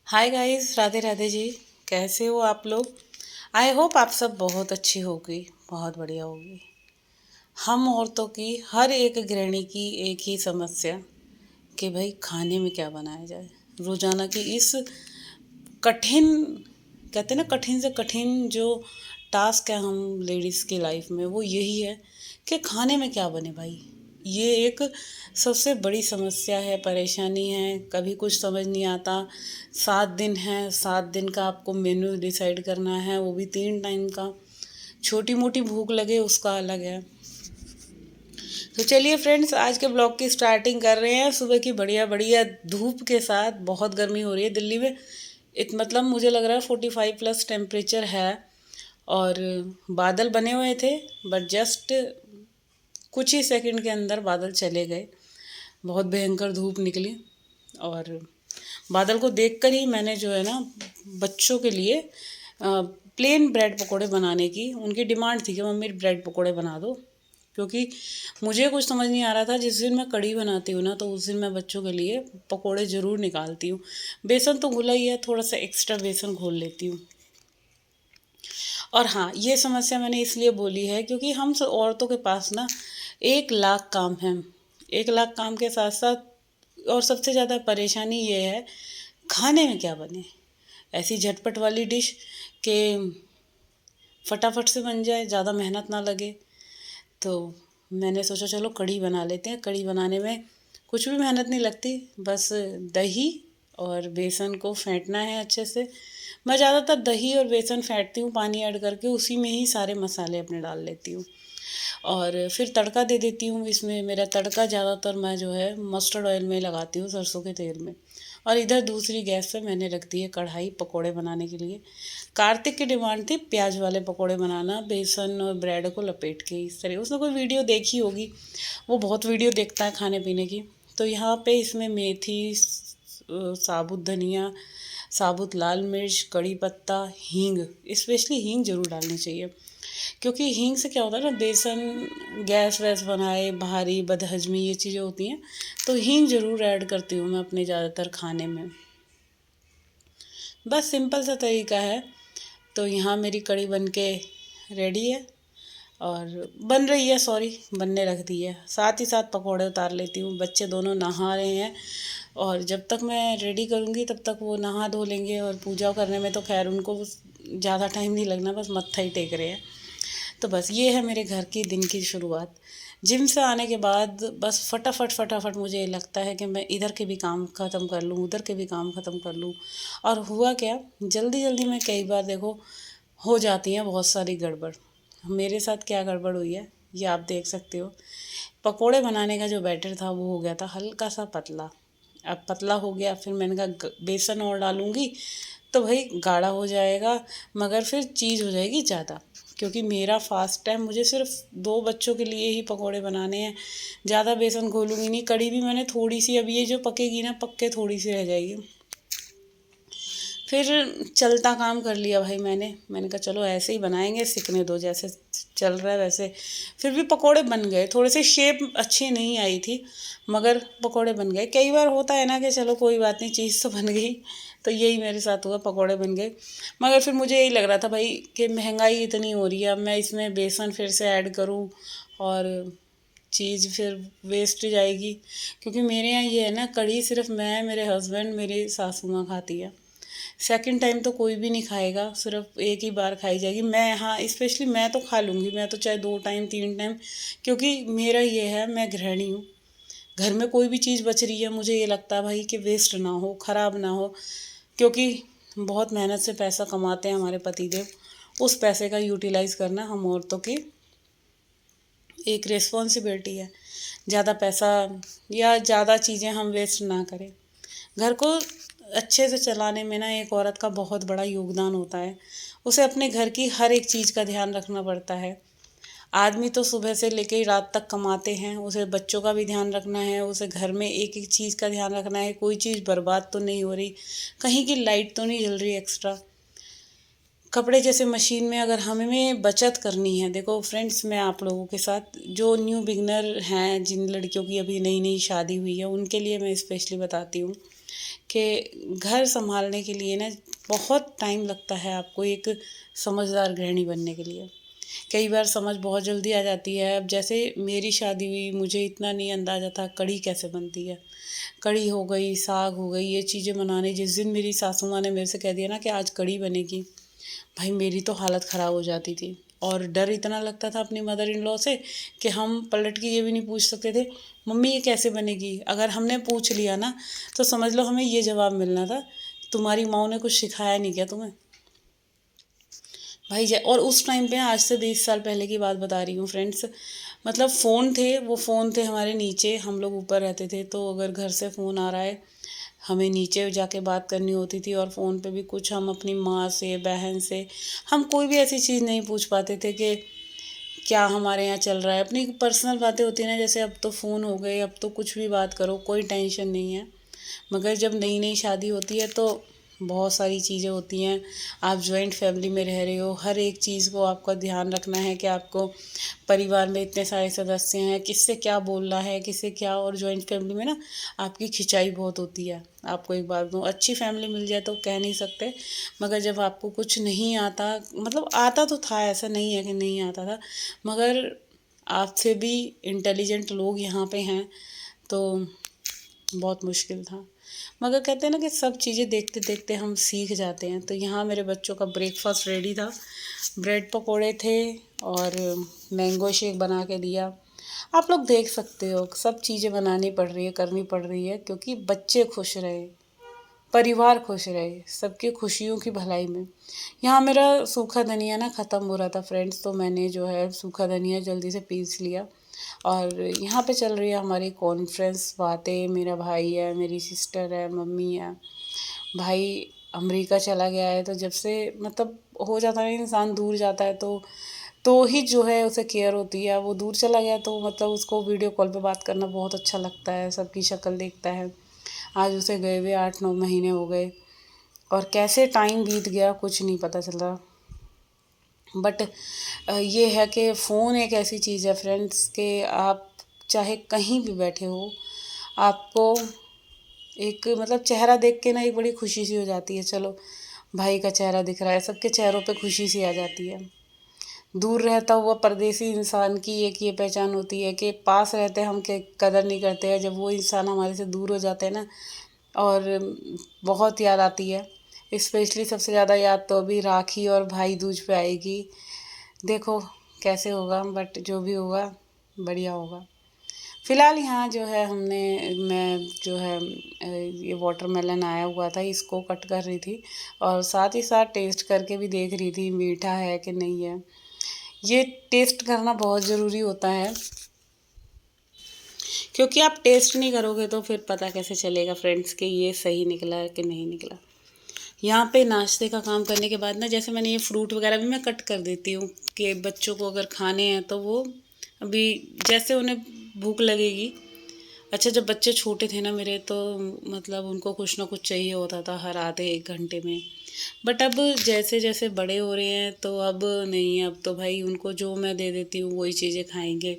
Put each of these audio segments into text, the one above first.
Hi guys, Radhe Radhe ji. कैसे हो आप लोग? आई होप आप सब बहुत अच्छी होगी, बहुत बढ़िया होगी। हम औरतों की, हर एक गृहिणी की एक ही समस्या कि भाई खाने में क्या बनाया जाए। रोजाना की इस कठिन, कहते हैं ना, कठिन से कठिन जो टास्क है हम लेडीज़ की लाइफ में, वो यही है कि खाने में क्या बने भाई। ये एक सबसे बड़ी समस्या है, परेशानी है, कभी कुछ समझ नहीं आता। 7 दिन है, 7 दिन का आपको मेन्यू डिसाइड करना है, वो भी 3 टाइम का। छोटी मोटी भूख लगे उसका अलग है। तो चलिए फ्रेंड्स, आज के ब्लॉग की स्टार्टिंग कर रहे हैं सुबह की बढ़िया बढ़िया धूप के साथ। बहुत गर्मी हो रही है दिल्ली में। मतलब मुझे लग रहा है 45+ टेम्परेचर है। और बादल बने हुए थे, बट जस्ट कुछ ही सेकंड के अंदर बादल चले गए। बहुत भयंकर धूप निकली। और बादल को देखकर ही मैंने जो है ना, बच्चों के लिए प्लेन ब्रेड पकोड़े बनाने की उनकी डिमांड थी कि मम्मी ब्रेड पकोड़े बना दो। क्योंकि मुझे कुछ समझ नहीं आ रहा था। जिस दिन मैं कढ़ी बनाती हूँ ना, तो उस दिन मैं बच्चों के लिए पकोड़े ज़रूर निकालती हूँ। बेसन तो घुला ही है, थोड़ा सा एक्स्ट्रा बेसन घोल लेती हूँ। और हाँ, ये समस्या मैंने इसलिए बोली है क्योंकि हम सब औरतों के पास ना 1 लाख काम है। 1 लाख काम के साथ साथ और सबसे ज़्यादा परेशानी ये है, खाने में क्या बने। ऐसी झटपट वाली डिश के फटाफट से बन जाए, ज़्यादा मेहनत ना लगे। तो मैंने सोचा चलो कढ़ी बना लेते हैं। कढ़ी बनाने में कुछ भी मेहनत नहीं लगती, बस दही और बेसन को फेंटना है अच्छे से। मैं ज़्यादातर दही और बेसन फेंटती हूँ, पानी ऐड करके उसी में ही सारे मसाले अपने डाल लेती हूँ। और फिर तड़का दे देती हूँ। इसमें मेरा तड़का ज़्यादातर मैं जो है मस्टर्ड ऑयल में लगाती हूँ, सरसों के तेल में। और इधर दूसरी गैस पे मैंने रख दी है कढ़ाई पकोड़े बनाने के लिए। कार्तिक की डिमांड थी प्याज वाले पकोड़े बनाना, बेसन और ब्रेड को लपेट के इस तरह। उसने कोई वीडियो देखी होगी, वो बहुत वीडियो देखता है खाने पीने की। तो यहाँ पे इसमें मेथी, साबुत धनिया, साबुत लाल मिर्च, कड़ी पत्ता, हींग, स्पेशली हींग जरूर डालनी चाहिए। क्योंकि हींग से क्या होता है ना, बेसन गैस वैस बनाए, भारी बदहजमी ये चीज़ें होती हैं। तो हींग ज़रूर ऐड करती हूँ मैं अपने ज़्यादातर खाने में। बस सिंपल सा तरीका है। तो यहाँ मेरी कढ़ी बन के रेडी है, और बन रही है, सॉरी, बनने रख दी है। साथ ही साथ पकौड़े उतार लेती हूँ। बच्चे दोनों नहा रहे हैं, और जब तक मैं रेडी करूँगी तब तक वो नहा धो लेंगे। और पूजा करने में तो खैर उनको ज़्यादा टाइम नहीं लगना, बस मत्था ही टेक रहे हैं। तो बस ये है मेरे घर की दिन की शुरुआत। जिम से आने के बाद बस फटाफट फटाफट मुझे ये लगता है कि मैं इधर के भी काम ख़त्म कर लूँ, उधर के भी काम ख़त्म कर लूँ। और हुआ क्या, जल्दी जल्दी में कई बार देखो हो जाती हैं बहुत सारी गड़बड़। मेरे साथ क्या गड़बड़ हुई है ये आप देख सकते हो। पकोड़े बनाने का जो बैटर था वो हो गया था हल्का सा पतला। अब पतला हो गया, फिर मैंने कहा बेसन और डालूँगी तो भाई गाढ़ा हो जाएगा, मगर फिर चीज़ हो जाएगी ज़्यादा। क्योंकि मेरा फास्ट है, मुझे सिर्फ 2 बच्चों के लिए ही पकोड़े बनाने हैं। ज़्यादा बेसन घोलूँगी नहीं। कड़ी भी मैंने थोड़ी सी, अब ये जो पकेगी ना, पक्के थोड़ी सी रह जाएगी। फिर चलता काम कर लिया भाई। मैंने कहा चलो ऐसे ही बनाएंगे, सीखने दो, जैसे चल रहा है वैसे। फिर भी पकोड़े बन गए। थोड़े से शेप अच्छी नहीं आई थी, मगर पकोड़े बन गए। कई बार होता है ना कि चलो कोई बात नहीं, चीज़ तो बन गई। तो यही मेरे साथ हुआ, पकोड़े बन गए। मगर फिर मुझे यही लग रहा था भाई कि महंगाई इतनी हो रही है, अब मैं इसमें बेसन फिर से ऐड करूँ और चीज़ फिर वेस्ट जाएगी। क्योंकि मेरे यहाँ ये है ना, कढ़ी सिर्फ मैं, मेरे हस्बैंड, मेरी सासू माँ खाती है। सेकंड टाइम तो कोई भी नहीं खाएगा, सिर्फ एक ही बार खाई जाएगी। मैं, हाँ, स्पेशली मैं तो खा लूँगी। मैं तो चाहे 2 टाइम 3 टाइम, क्योंकि मेरा ये है, मैं गृहिणी हूँ। घर में कोई भी चीज़ बच रही है, मुझे ये लगता है भाई कि वेस्ट ना हो, ख़राब ना हो। क्योंकि बहुत मेहनत से पैसा कमाते हैं हमारे पतिदेव, उस पैसे का यूटिलाइज़ करना हम औरतों की एक रिस्पॉन्सिबिलिटी है। ज़्यादा पैसा या ज़्यादा चीज़ें हम वेस्ट ना करें। घर को अच्छे से चलाने में ना एक औरत का बहुत बड़ा योगदान होता है। उसे अपने घर की हर एक चीज़ का ध्यान रखना पड़ता है। आदमी तो सुबह से लेकर रात तक कमाते हैं, उसे बच्चों का भी ध्यान रखना है, उसे घर में एक एक चीज़ का ध्यान रखना है, कोई चीज़ बर्बाद तो नहीं हो रही, कहीं की लाइट तो नहीं जल रही एक्स्ट्रा। कपड़े जैसे मशीन में अगर हमें बचत करनी है, देखो फ्रेंड्स, मैं आप लोगों के साथ जो न्यू बिगनर हैं, जिन लड़कियों की अभी नई नई शादी हुई है, उनके लिए मैं स्पेशली बताती हूँ कि घर संभालने के लिए ना बहुत टाइम लगता है आपको एक समझदार गृहिणी बनने के लिए। कई बार समझ बहुत जल्दी आ जाती है। अब जैसे मेरी शादी हुई, मुझे इतना नहीं अंदाज़ा था कढ़ी कैसे बनती है। कढ़ी हो गई, साग हो गई, ये चीज़ें बनाने, जिस दिन मेरी सासू माँ ने मेरे से कह दिया ना कि आज कढ़ी बनेगी, भाई मेरी तो हालत ख़राब हो जाती थी। और डर इतना लगता था अपनी मदर इन लॉ से कि हम पलट के ये भी नहीं पूछ सकते थे, मम्मी ये कैसे बनेगी। अगर हमने पूछ लिया ना तो समझ लो हमें ये जवाब मिलना था, तुम्हारी माँ ने कुछ सिखाया नहीं क्या तुम्हें। भाई और उस टाइम पे, आज से 20 साल पहले की बात बता रही हूँ फ्रेंड्स, मतलब फ़ोन थे, वो फ़ोन थे हमारे नीचे, हम लोग ऊपर रहते थे, तो अगर घर से फ़ोन आ रहा है हमें नीचे जाके बात करनी होती थी। और फ़ोन पे भी कुछ हम अपनी माँ से, बहन से, हम कोई भी ऐसी चीज़ नहीं पूछ पाते थे कि क्या हमारे यहाँ चल रहा है। अपनी पर्सनल बातें होती हैं ना, जैसे अब तो फ़ोन हो गए, अब तो कुछ भी बात करो, कोई टेंशन नहीं है। मगर जब नई नई शादी होती है तो बहुत सारी चीज़ें होती हैं। आप जॉइंट फैमिली में रह रहे हो, हर एक चीज़ को आपका ध्यान रखना है कि आपको परिवार में इतने सारे सदस्य हैं, किससे क्या बोलना है, किससे क्या। और जॉइंट फैमिली में ना आपकी खिंचाई बहुत होती है। आपको एक बात दूँ, अच्छी फैमिली मिल जाए तो कह नहीं सकते, मगर जब आपको कुछ नहीं आता, मतलब आता तो था, ऐसा नहीं है कि नहीं आता था, मगर आपसे भी इंटेलिजेंट लोग यहाँ पे हैं तो बहुत मुश्किल था। मगर कहते हैं ना कि सब चीज़ें देखते देखते हम सीख जाते हैं। तो यहाँ मेरे बच्चों का ब्रेकफास्ट रेडी था, ब्रेड पकोड़े थे और मैंगो शेक बना के दिया। आप लोग देख सकते हो, सब चीज़ें बनानी पड़ रही है, करनी पड़ रही है, क्योंकि बच्चे खुश रहे, परिवार खुश रहे, सबकी खुशियों की भलाई में। यहाँ मेरा सूखा धनिया ना ख़त्म हो रहा था फ्रेंड्स, तो मैंने जो है सूखा धनिया जल्दी से पीस लिया। और यहाँ पे चल रही है हमारी कॉन्फ्रेंस बातें, मेरा भाई है, मेरी सिस्टर है, मम्मी है। भाई अमेरिका चला गया है, तो जब से मतलब हो जाता है इंसान दूर जाता है तो ही जो है उसे केयर होती है। वो दूर चला गया तो मतलब उसको वीडियो कॉल पे बात करना बहुत अच्छा लगता है, सबकी शक्ल देखता है। आज उसे गए हुए 8-9 महीने हो गए और कैसे टाइम बीत गया कुछ नहीं पता चल रहा। बट ये है कि फ़ोन एक ऐसी चीज़ है फ्रेंड्स कि आप चाहे कहीं भी बैठे हो, आपको एक मतलब चेहरा देख के ना एक बड़ी खुशी सी हो जाती है, चलो भाई का चेहरा दिख रहा है, सबके चेहरों पे खुशी सी आ जाती है। दूर रहता हुआ परदेसी इंसान की एक ये पहचान होती है कि पास रहते हम के कदर नहीं करते हैं, जब वो इंसान हमारे से दूर हो जाते हैं ना, और बहुत याद आती है। स्पेशली सबसे ज़्यादा याद तो अभी राखी और भाई दूज पे आएगी। देखो कैसे होगा, बट जो भी होगा बढ़िया होगा। फ़िलहाल यहाँ जो है मैं जो है ये वाटरमेलन आया हुआ था, इसको कट कर रही थी और साथ ही साथ टेस्ट करके भी देख रही थी मीठा है कि नहीं है। ये टेस्ट करना बहुत ज़रूरी होता है, क्योंकि आप टेस्ट नहीं करोगे तो फिर पता कैसे चलेगा फ्रेंड्स कि ये सही निकला है कि नहीं निकला। यहाँ पे नाश्ते का काम करने के बाद ना, जैसे मैंने ये फ्रूट वगैरह भी मैं कट कर देती हूँ कि बच्चों को अगर खाने हैं तो वो अभी जैसे उन्हें भूख लगेगी। अच्छा, जब बच्चे छोटे थे ना मेरे, तो मतलब उनको कुछ ना कुछ चाहिए होता था हर आधे 1 घंटे में। बट अब जैसे जैसे बड़े हो रहे हैं तो अब नहीं, अब तो भाई उनको जो मैं दे देती हूँ वही चीज़ें खाएंगे।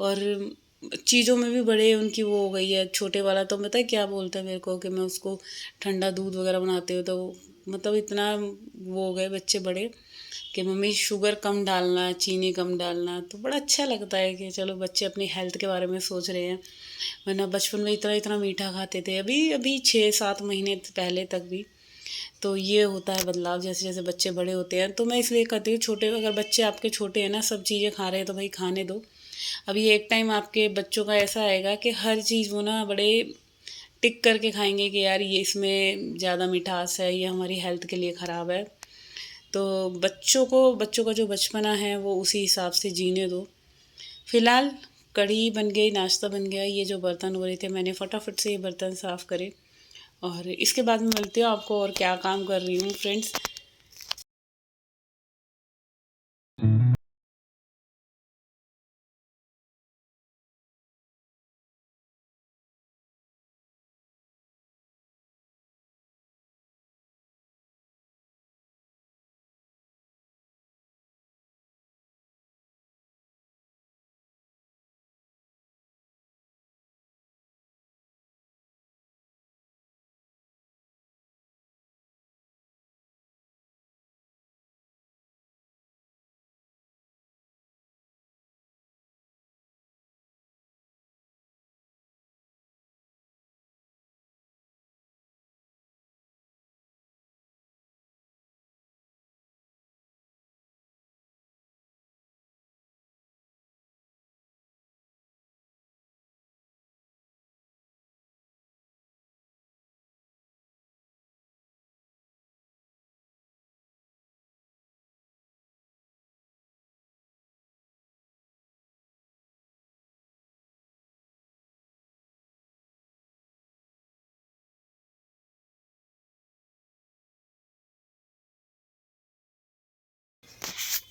और चीज़ों में भी बड़े उनकी वो हो गई है। छोटे वाला तो पता है क्या बोलता है मेरे को कि मैं उसको ठंडा दूध वगैरह बनाती हूँ तो मतलब इतना वो हो गए बच्चे बड़े कि मम्मी शुगर कम डालना, चीनी कम डालना। तो बड़ा अच्छा लगता है कि चलो बच्चे अपनी हेल्थ के बारे में सोच रहे हैं, वरना बचपन में इतना इतना मीठा खाते थे। अभी अभी 6-7 महीने पहले तक भी। तो ये होता है बदलाव जैसे जैसे बच्चे बड़े होते हैं। तो मैं इसलिए कहती हूँ, छोटे अगर बच्चे आपके छोटे हैं ना, सब चीज़ें खा रहे हैं तो भाई खाने दो। अभी एक टाइम आपके बच्चों का ऐसा आएगा कि हर चीज़ वो ना बड़े टिक करके खाएंगे कि यार ये इसमें ज़्यादा मिठास है, ये हमारी हेल्थ के लिए ख़राब है। तो बच्चों का जो बचपना है वो उसी हिसाब से जीने दो। फ़िलहाल कढ़ी बन गई, नाश्ता बन गया। ये जो बर्तन हो रहे थे मैंने फटाफट से ये बर्तन साफ़ करे और इसके बाद मैं मिलती हूँ आपको और क्या काम कर रही हूँ फ्रेंड्स।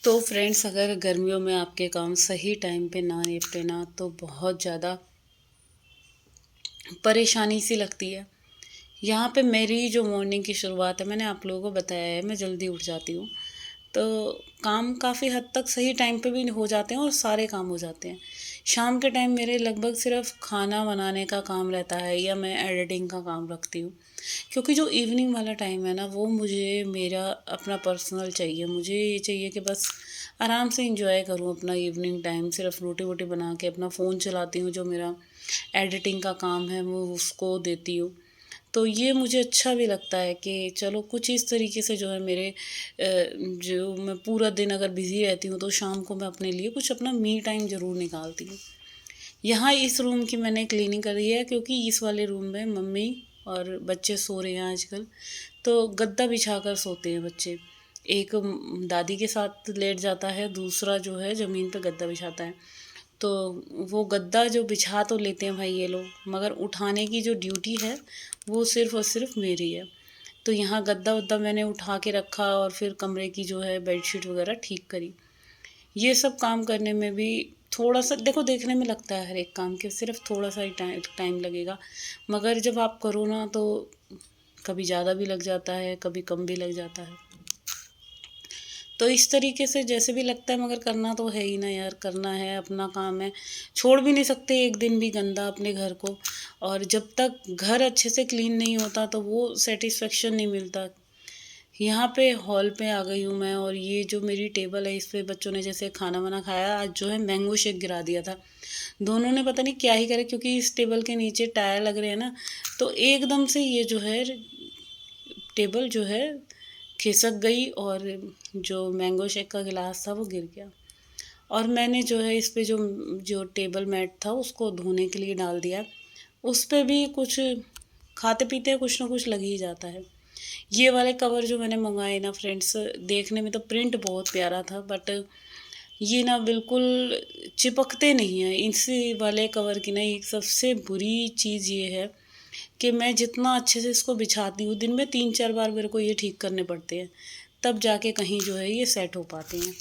तो फ्रेंड्स, अगर गर्मियों में आपके काम सही टाइम पे ना निपटे ना, तो बहुत ज़्यादा परेशानी सी लगती है। यहाँ पे मेरी जो मॉर्निंग की शुरुआत है, मैंने आप लोगों को बताया है, मैं जल्दी उठ जाती हूँ। तो काम काफ़ी हद तक सही टाइम पे भी हो जाते हैं और सारे काम हो जाते हैं। शाम के टाइम मेरे लगभग सिर्फ खाना बनाने का काम रहता है या मैं एडिटिंग का काम रखती हूँ। क्योंकि जो इवनिंग वाला टाइम है ना, वो मुझे मेरा अपना पर्सनल चाहिए। मुझे ये चाहिए कि बस आराम से एंजॉय करूँ अपना इवनिंग टाइम। सिर्फ रोटी वोटी बना के अपना फ़ोन चलाती हूँ, जो मेरा एडिटिंग का काम है वो उसको देती हूँ। तो ये मुझे अच्छा भी लगता है कि चलो कुछ इस तरीके से जो है मेरे जो मैं पूरा दिन अगर बिज़ी रहती हूँ, तो शाम को मैं अपने लिए कुछ अपना मी टाइम ज़रूर निकालती हूँ। यहाँ इस रूम की मैंने क्लीनिंग करी है, क्योंकि इस वाले रूम में मम्मी और बच्चे सो रहे हैं आजकल। तो गद्दा बिछा कर सोते हैं बच्चे। एक दादी के साथ लेट जाता है, दूसरा जो है ज़मीन पे गद्दा बिछाता है। तो वो गद्दा जो बिछा तो लेते हैं भाई ये लोग, मगर उठाने की जो ड्यूटी है वो सिर्फ़ और सिर्फ मेरी है। तो यहाँ गद्दा वद्दा मैंने उठा के रखा और फिर कमरे की जो है बेडशीट वगैरह ठीक करी। ये सब काम करने में भी थोड़ा-सा देखो, देखने में लगता है हर एक काम के सिर्फ़ थोड़ा-सा ही टाइम लगेगा, मगर जब आप करो ना, तो कभी ज़्यादा भी लग जाता है, कभी कम भी लग जाता है। तो इस तरीके से जैसे भी लगता है, मगर करना तो है ही ना यार, करना है, अपना काम है। छोड़ भी नहीं सकते एक दिन भी गंदा अपने घर को। और जब तक घर अच्छे से क्लीन नहीं होता, तो वो सैटिस्फैक्शन नहीं मिलता। यहाँ पे हॉल पे आ गई हूँ मैं, और ये जो मेरी टेबल है, इस पे बच्चों ने जैसे खाना वाना खाया, आज जो है मैंगो शेक गिरा दिया था। दोनों ने पता नहीं क्या ही करे, क्योंकि इस टेबल के नीचे टायर लग रहे हैं ना, तो एकदम से ये जो है टेबल जो है खिसक गई, और जो मैंगो शेक का गिलास था वो गिर गया। और मैंने जो है इस पे जो जो टेबल मैट था उसको धोने के लिए डाल दिया। उस पे भी कुछ खाते पीते कुछ ना कुछ लग ही जाता है। ये वाले कवर जो मैंने मंगाए ना फ्रेंड्स, देखने में तो प्रिंट बहुत प्यारा था, बट ये ना बिल्कुल चिपकते नहीं हैं। इसी वाले कवर की ना एक सबसे बुरी चीज़ ये है कि मैं जितना अच्छे से इसको बिछाती हूँ, दिन में 3-4 बार मेरे को ये ठीक करने पड़ते हैं, तब जाके कहीं जो है ये सेट हो पाते हैं।